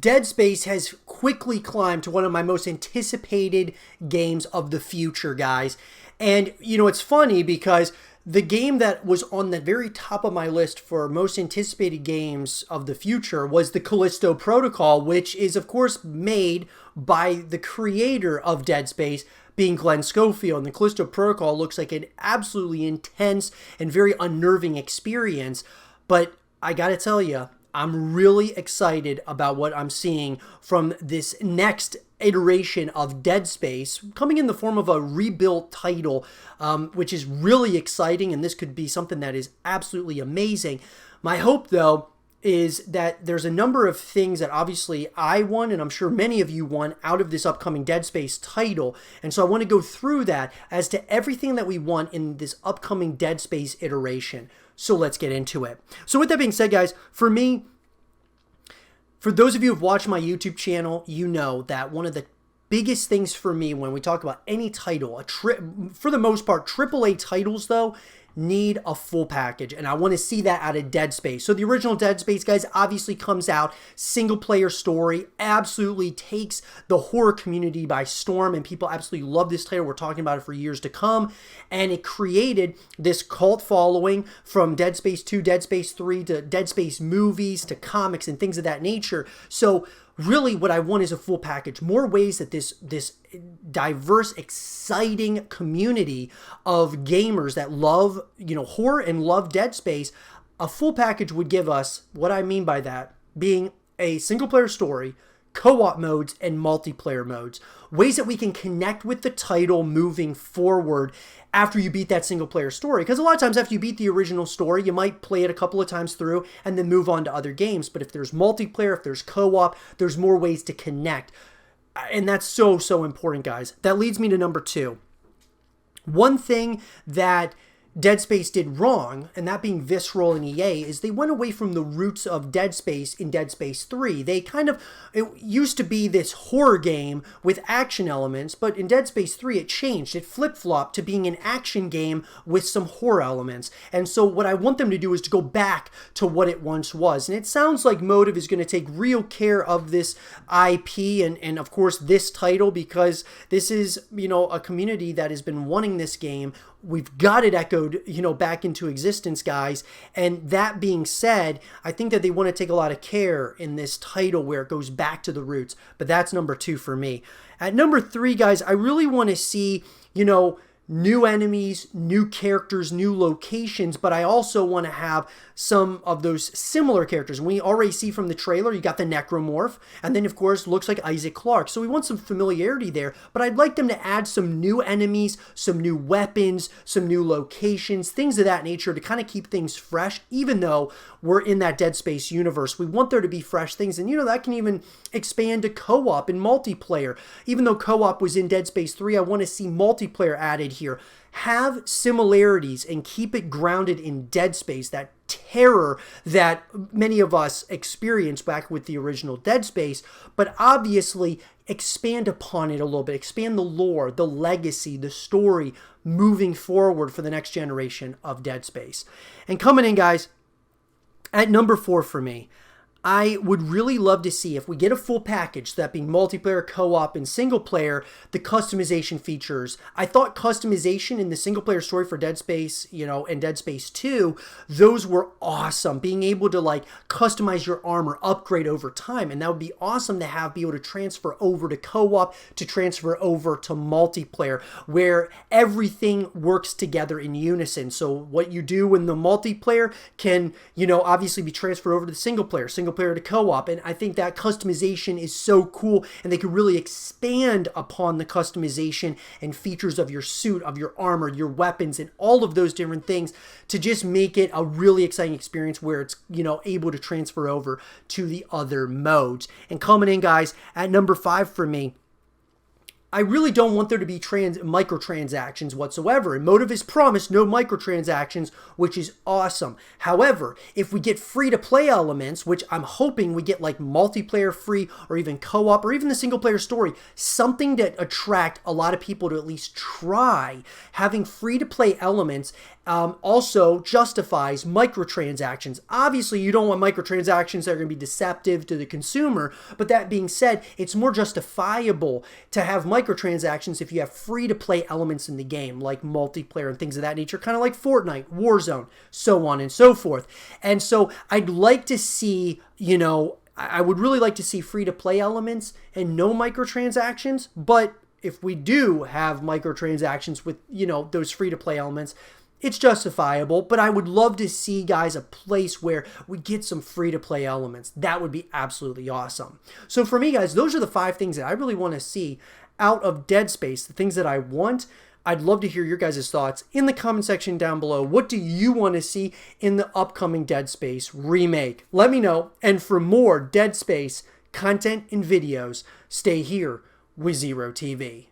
Dead Space has quickly climbed to one of my most anticipated games of the future, guys. And, you know, it's funny because the game that was on the very top of my list for most anticipated games of the future was the Callisto Protocol, which is, of course, made by the creator of Dead Space, being Glenn Schofield. And the Callisto Protocol looks like an absolutely intense and very unnerving experience. But I gotta tell you, I'm really excited about what I'm seeing from this next iteration of Dead Space, coming in the form of a rebuilt title, which is really exciting, and this could be something that is absolutely amazing. My hope, though, is that there's a number of things that obviously I won, and I'm sure many of you won, out of this upcoming Dead Space title. And so I want to go through that as to everything that we want in this upcoming Dead Space iteration. So let's get into it. So with that being said, guys, for me, for those of you who have watched my YouTube channel, you know that one of the biggest things for me when we talk about any title, for the most part, AAA titles, though, need a full package, and I want to see that out of Dead Space. So the original Dead Space, guys, obviously comes out, single player story, absolutely takes the horror community by storm, and people absolutely love this title. We're talking about it for years to come, and it created this cult following from Dead Space 2, Dead Space 3, to Dead Space movies, to comics, and things of that nature. So really what I want is a full package, more ways that this diverse, exciting community of gamers that love, you know, horror and love Dead Space, a full package would give us, what I mean by that, being a single player story, co-op modes, and multiplayer modes. Ways that we can connect with the title moving forward after you beat that single player story. Because a lot of times after you beat the original story, you might play it a couple of times through and then move on to other games. But if there's multiplayer, if there's co-op, there's more ways to connect. And that's so, so important, guys. That leads me to number 2. One thing that Dead Space did wrong, and that being Visceral and EA, is they went away from the roots of Dead Space in Dead Space 3. It used to be this horror game with action elements, but in Dead Space 3 it changed. It flip-flopped to being an action game with some horror elements. And so what I want them to do is to go back to what it once was. And it sounds like Motive is going to take real care of this IP and of course this title, because this is, you know, a community that has been wanting this game. We've got it echoed, you know, back into existence, guys. And that being said, I think that they want to take a lot of care in this title where it goes back to the roots. But that's number 2 for me. At number 3, guys, I really want to see, you know, new enemies, new characters, new locations, but I also want to have some of those similar characters. We already see from the trailer, you got the Necromorph, and then of course looks like Isaac Clarke. So we want some familiarity there, but I'd like them to add some new enemies, some new weapons, some new locations, things of that nature to kind of keep things fresh, even though we're in that Dead Space universe. We want there to be fresh things, and you know, that can even expand to co-op and multiplayer. Even though co-op was in Dead Space 3, I want to see multiplayer added here. Have similarities and keep it grounded in Dead Space, that terror that many of us experienced back with the original Dead Space, but obviously expand upon it a little bit, expand the lore, the legacy, the story moving forward for the next generation of Dead Space. And coming in, guys, at number 4 for me, I would really love to see, if we get a full package, that being multiplayer, co-op, and single player, the customization features. I thought customization in the single player story for Dead Space, you know, and Dead Space 2, those were awesome. Being able to like customize your armor, upgrade over time, and that would be awesome to be able to transfer over to co-op, to transfer over to multiplayer, where everything works together in unison. So what you do in the multiplayer can, you know, obviously be transferred over to the single player to co-op, and I think that customization is so cool, and they could really expand upon the customization and features of your suit, of your armor, your weapons, and all of those different things to just make it a really exciting experience where it's, you know, able to transfer over to the other modes. And coming in, guys, at number 5 for me, I really don't want there to be microtransactions whatsoever. And Motive has promised no microtransactions, which is awesome. However, if we get free-to-play elements, which I'm hoping we get like multiplayer free or even co-op or even the single-player story, something that attract a lot of people to at least try, having free-to-play elements also justifies microtransactions. Obviously, you don't want microtransactions that are going to be deceptive to the consumer, but that being said, it's more justifiable to have microtransactions if you have free-to-play elements in the game, like multiplayer and things of that nature, kind of like Fortnite, Warzone, so on and so forth. And so I'd like to see, you know, I would really like to see free-to-play elements and no microtransactions, but if we do have microtransactions with, you know, those free-to-play elements, it's justifiable, but I would love to see, guys, a place where we get some free-to-play elements. That would be absolutely awesome. So for me, guys, those are the 5 things that I really want to see out of Dead Space, the things that I want. I'd love to hear your guys' thoughts in the comment section down below. What do you want to see in the upcoming Dead Space remake? Let me know. And for more Dead Space content and videos, stay here with Zero TV.